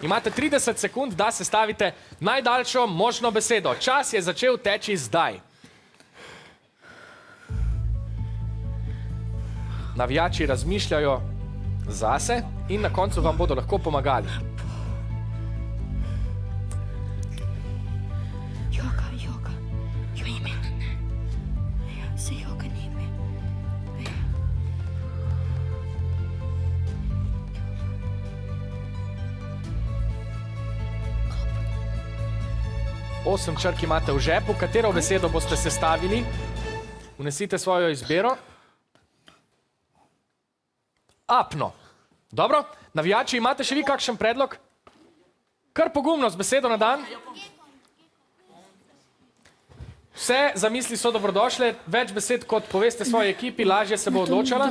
Imate 30 sekund, da sestavite najdaljšo možno besedo. Čas je začel teči zdaj. Navijači razmišljajo zase in na koncu vam bodo lahko pomagali. Joga. Ime. Se joga ime. Osem črk imate v žepu. Katero besedo boste sestavili? Vnesite svojo izbiro. Apno. Dobro. Navijači, imate še vi kakšen predlog? Kar pogumno, z besedo na dan. Vse zamisli so dobrodošle. Več besed, kot poveste svoji ekipi, lažje se bo odločala.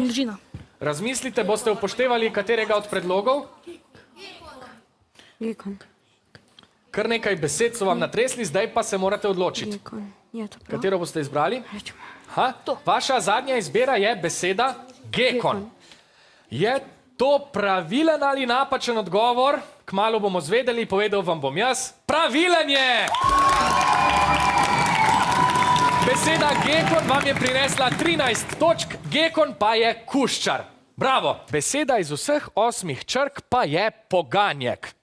Razmislite, boste upoštevali katerega od predlogov. Gekon. Kar nekaj besed so vam natresli, zdaj pa se morate odločiti. Gekon. Je to prav? Katero boste izbrali? Rečemo. Ha? Vaša zadnja izbira je beseda gekon. Je to pravilen ali napačen odgovor? Kmalu bomo zvedeli, povedal vam bom jaz. Pravilen je! Beseda gekon vam je prinesla 13 točk, gekon pa je kuščar. Bravo! Beseda iz vseh 8 črk pa je poganjek.